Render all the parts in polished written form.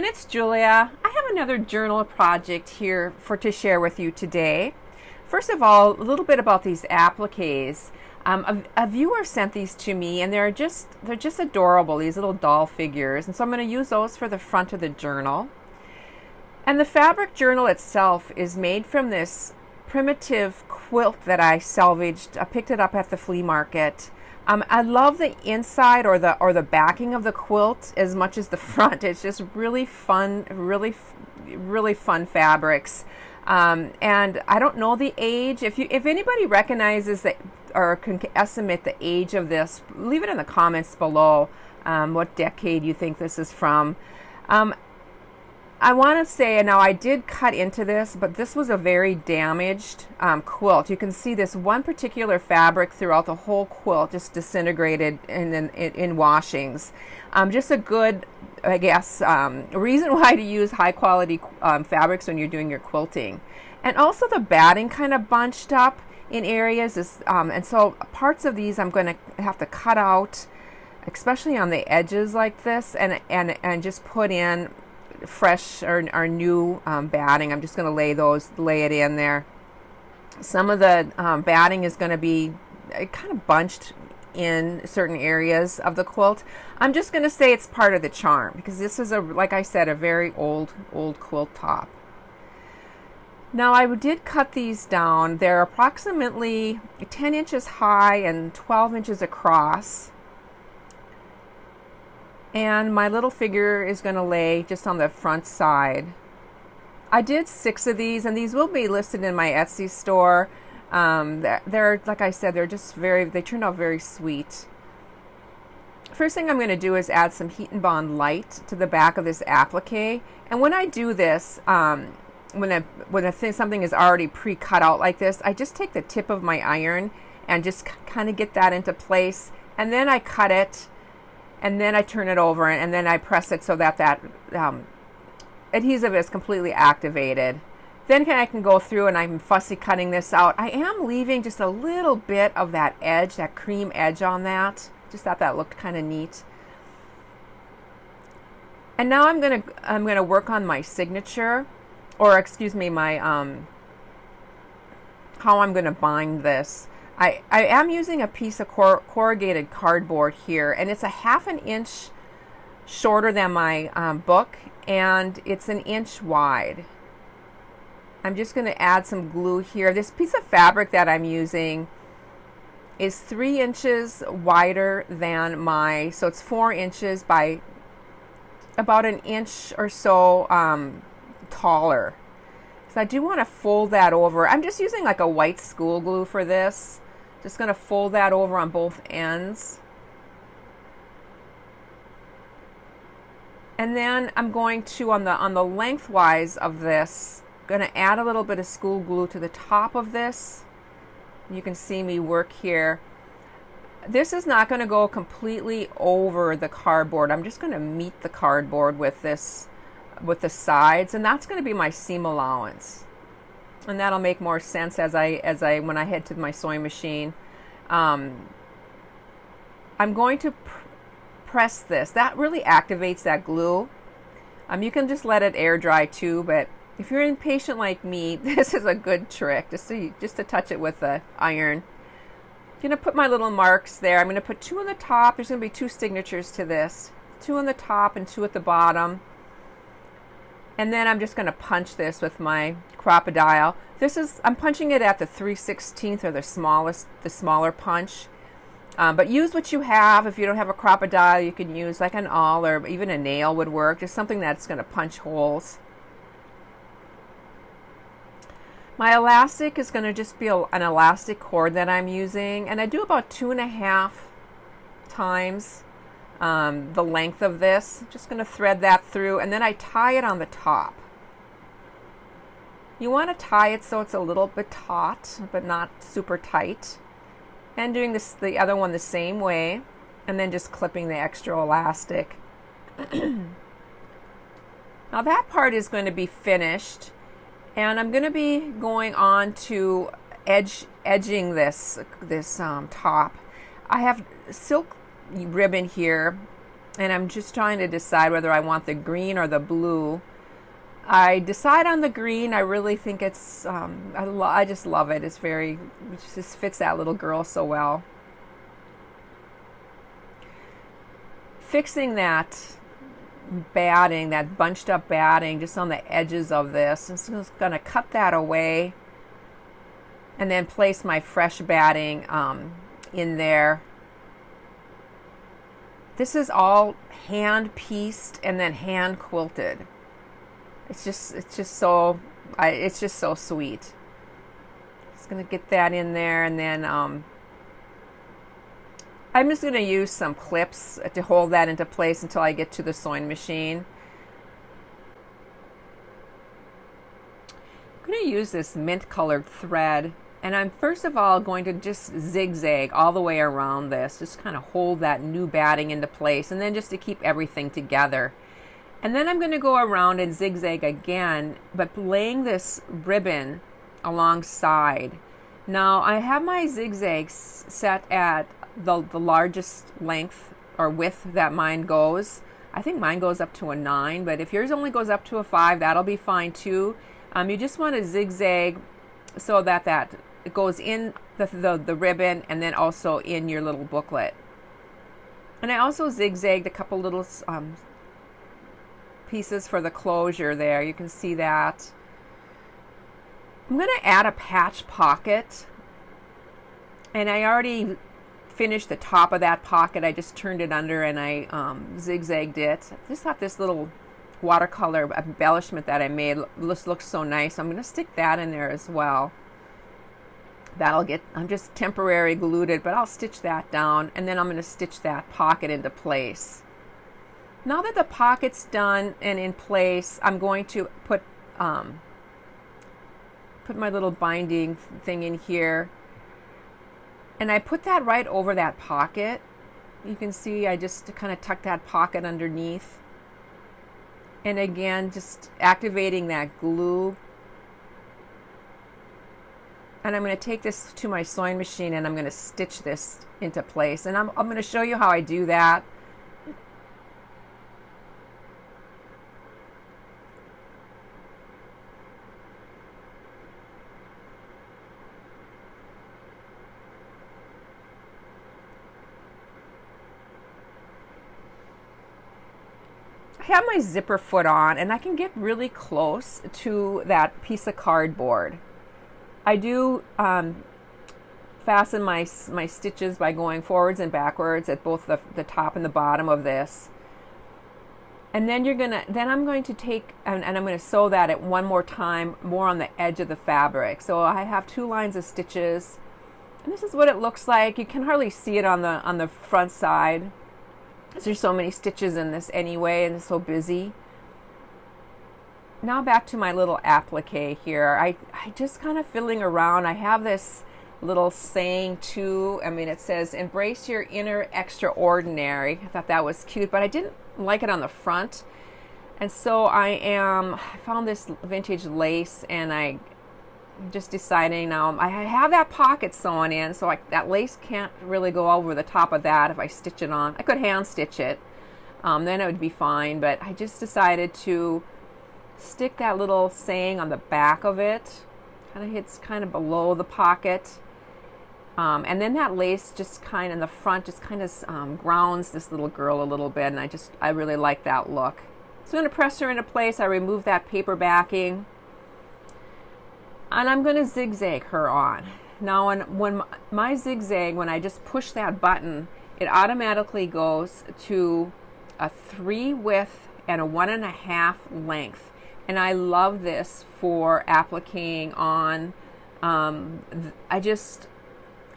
it's Julia. I have another journal project here to share with you today. First of all, a little bit about these appliques. A viewer sent these to me, and they're just adorable. These little doll figures, and so I'm going to use those for the front of the journal. And the fabric journal itself is made from this primitive quilt that I salvaged. I picked it up at the flea market. I love the inside or the backing of the quilt as much as the front. It's just really fun, really fun fabrics. And I don't know the age. If anybody recognizes that or can estimate the age of this, leave it in the comments below. What decade you think this is from. I want to say, now I did cut into this, but this was a very damaged quilt. You can see this one particular fabric throughout the whole quilt just disintegrated in washings. Just a good, I guess, reason why to use high quality fabrics when you're doing your quilting. And also the batting kind of bunched up in areas, and so parts of these I'm going to have to cut out, especially on the edges like this, and just put in fresh or new batting. I'm just going to lay it in there. Some of the batting is going to be kind of bunched in certain areas of the quilt. I'm just going to say it's part of the charm because this is like I said, a very old quilt top. Now I did cut these down. They're approximately 10 inches high and 12 inches across. And my little figure is going to lay just on the front side. I did 6 of these, and these will be listed in my Etsy store. They're like I said, they turned out very sweet. First thing I'm going to do is add some Heat and Bond Light to the back of this applique. And when I do this, when something is already pre-cut out like this, I just take the tip of my iron and just kind of get that into place, and then I cut it. And then I turn it over, and then I press it so that adhesive is completely activated. Then I can go through and I'm fussy cutting this out. I am leaving just a little bit of that edge, that cream edge on that. Just thought that looked kind of neat. And now I'm gonna work on my signature, or excuse me, my how I'm gonna bind this. I am using a piece of corrugated cardboard here, and it's a 1/2 inch shorter than my book, and it's 1 inch wide. I'm just going to add some glue here. This piece of fabric that I'm using is 3 inches wider than so it's 4 inches by about 1 inch or so taller. So I do want to fold that over. I'm just using like a white school glue for this. Just going to fold that over on both ends. And then I'm going to, on the lengthwise of this, going to add a little bit of school glue to the top of this. You can see me work here. This is not going to go completely over the cardboard. I'm just going to meet the cardboard with this, with the sides, and that's going to be my seam allowance. And that'll make more sense when I head to my sewing machine. I'm going to press this. That really activates that glue. You can just let it air dry too, but if you're impatient like me, this is a good trick. Just to touch it with the iron. I'm going to put my little marks there. I'm going to put 2 on the top. There's going to be 2 signatures to this. 2 on the top and 2 at the bottom. And then I'm just going to punch this with my crocodile. I'm punching it at the 3/16 or the smaller punch. But use what you have. If you don't have a crocodile, you can use like an awl or even a nail would work. Just something that's going to punch holes. My elastic is going to just be an elastic cord that I'm using. And I do about 2.5 times the length of this. Just going to thread that through, and then I tie it on the top. You want to tie it so it's a little bit taut, but not super tight. And doing the other one the same way, and then just clipping the extra elastic. Now that part is going to be finished, and I'm going to be going on to edging this top. I have silk ribbon here and I'm just trying to decide whether I want the green or the blue. I decide on the green. I really think it's, I just love it. It just fits that little girl so well. Fixing that batting, that bunched up batting just on the edges of this. I'm just going to cut that away and then place my fresh batting in there. This is all hand pieced and then hand quilted. It's just so sweet. Just gonna get that in there, and then I'm just gonna use some clips to hold that into place until I get to the sewing machine. I'm gonna use this mint colored thread, and I'm first of all going to just zigzag all the way around this, just kind of hold that new batting into place, and then just to keep everything together. And then I'm going to go around and zigzag again, but laying this ribbon alongside. Now I have my zigzags set at the largest length or width that mine goes. I think mine goes up to a 9, but if yours only goes up to a 5, that'll be fine too. You just want to zigzag so that it goes in the ribbon and then also in your little booklet. And I also zigzagged a couple little pieces for the closure there. You can see that. I'm going to add a patch pocket, and I already finished the top of that pocket. I just turned it under and I zigzagged it. I just thought this little watercolor embellishment that I made looks so nice. I'm going to stick that in there as well. I'm just temporary glued it, but I'll stitch that down, and then I'm going to stitch that pocket into place. Now that the pocket's done and in place, I'm going to put my little binding thing in here, and I put that right over that pocket. You can see I just kind of tuck that pocket underneath, and again just activating that glue. And I'm going to take this to my sewing machine and I'm going to stitch this into place, and I'm going to show you how I do that. I have my zipper foot on, and I can get really close to that piece of cardboard. I do fasten my stitches by going forwards and backwards at both the top and the bottom of this. And then I'm going to take and I'm going to sew that at one more time, more on the edge of the fabric. So I have 2 lines of stitches, and this is what it looks like. You can hardly see it on the front side, because there's so many stitches in this anyway, and it's so busy. Now back to my little applique here. I just kind of fiddling around. I have this little saying too. I mean, it says, "Embrace your inner extraordinary." I thought that was cute, but I didn't like it on the front. And so I found this vintage lace, and I'm just deciding now, I have that pocket sewn in, so that lace can't really go over the top of that if I stitch it on. I could hand stitch it, then it would be fine, but I just decided to stick that little saying on the back of it. It's kind of below the pocket. And then that lace just kind of in the front just kind of grounds this little girl a little bit, and I really like that look. So I'm going to press her into place. I remove that paper backing, and I'm going to zigzag her on. Now when my zigzag, when I just push that button, it automatically goes to a 3 width and a 1.5 length. And I love this for appliquing on.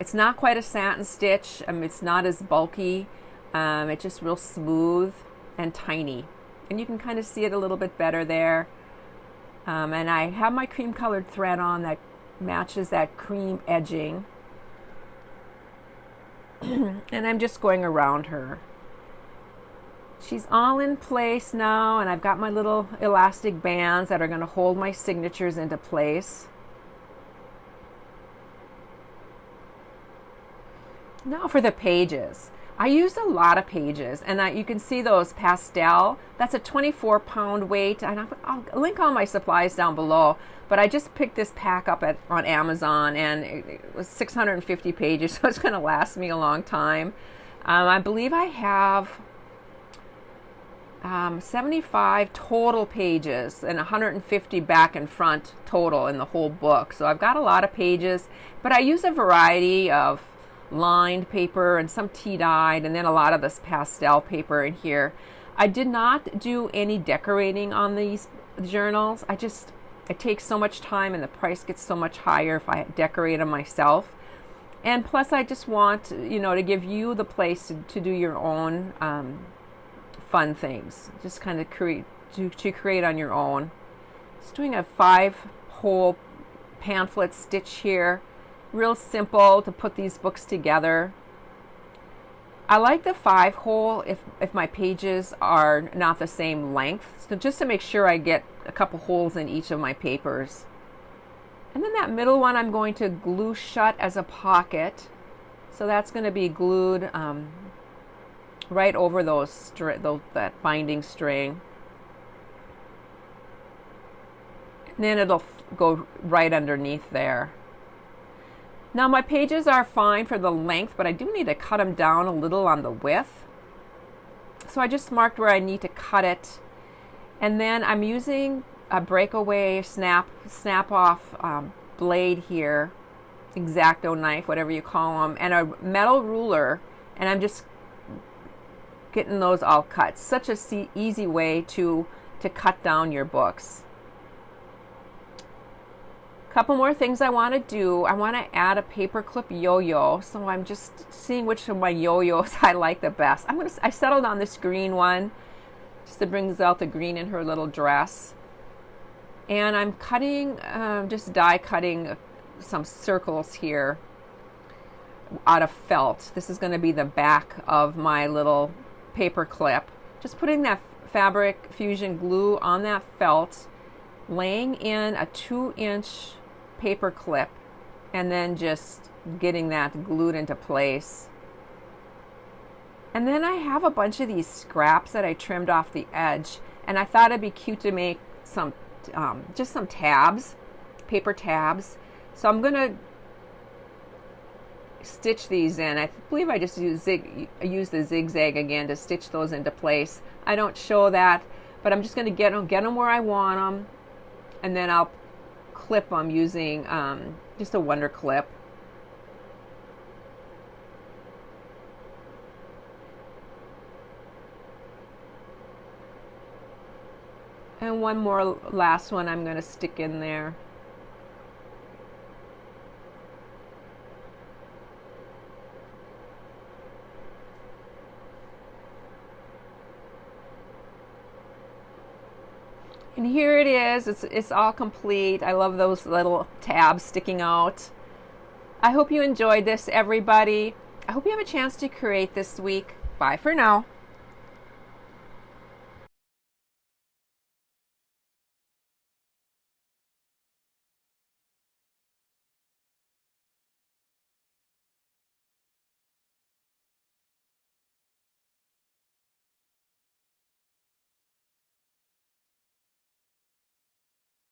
It's not quite a satin stitch. It's not as bulky. It's just real smooth and tiny. And you can kind of see it a little bit better there. And I have my cream colored thread on that matches that cream edging. And I'm just going around her. She's all in place now, and I've got my little elastic bands that are going to hold my signatures into place. Now for the pages. I used a lot of pages, and you can see those pastel. That's a 24-pound weight, and I'll link all my supplies down below. But I just picked this pack up on Amazon, and it was 650 pages, so it's going to last me a long time. I believe I have 75 total pages and 150 back and front total in the whole book. So I've got a lot of pages, but I use a variety of lined paper and some tea-dyed, and then a lot of this pastel paper in here. I did not do any decorating on these journals. It takes so much time, and the price gets so much higher if I decorate them myself. And plus, I just want, to give you the place to do your own fun things. Just kind of create on your own. Just doing a 5-hole pamphlet stitch here. Real simple to put these books together. I like the 5-hole if my pages are not the same length. So just to make sure I get a couple holes in each of my papers. And then that middle one I'm going to glue shut as a pocket. So that's going to be glued right over that binding string. And then it'll go right underneath there. Now my pages are fine for the length, but I do need to cut them down a little on the width. So I just marked where I need to cut it. And then I'm using a breakaway snap off blade here, X-Acto knife, whatever you call them, and a metal ruler, and I'm just getting those all cut. Such a easy way to cut down your books. Couple more things I want to do. I want to add a paperclip yo-yo, so I'm just seeing which of my yo-yos I like the best. I settled on this green one, just to brings out the green in her little dress. And I'm cutting, just die cutting some circles here out of felt. This is going to be the back of my little paper clip. Just putting that fabric fusion glue on that felt, laying in a 2-inch paper clip, and then just getting that glued into place. And then I have a bunch of these scraps that I trimmed off the edge, and I thought it'd be cute to make some just some tabs, paper tabs. So I'm gonna stitch these in. I believe I just use the zigzag again to stitch those into place. I don't show that, but I'm just gonna get them where I want them, and then I'll clip them using just a Wonder Clip. And one more last one I'm going to stick in there. And here it is. It's all complete. I love those little tabs sticking out. I hope you enjoyed this, everybody. I hope you have a chance to create this week. Bye for now.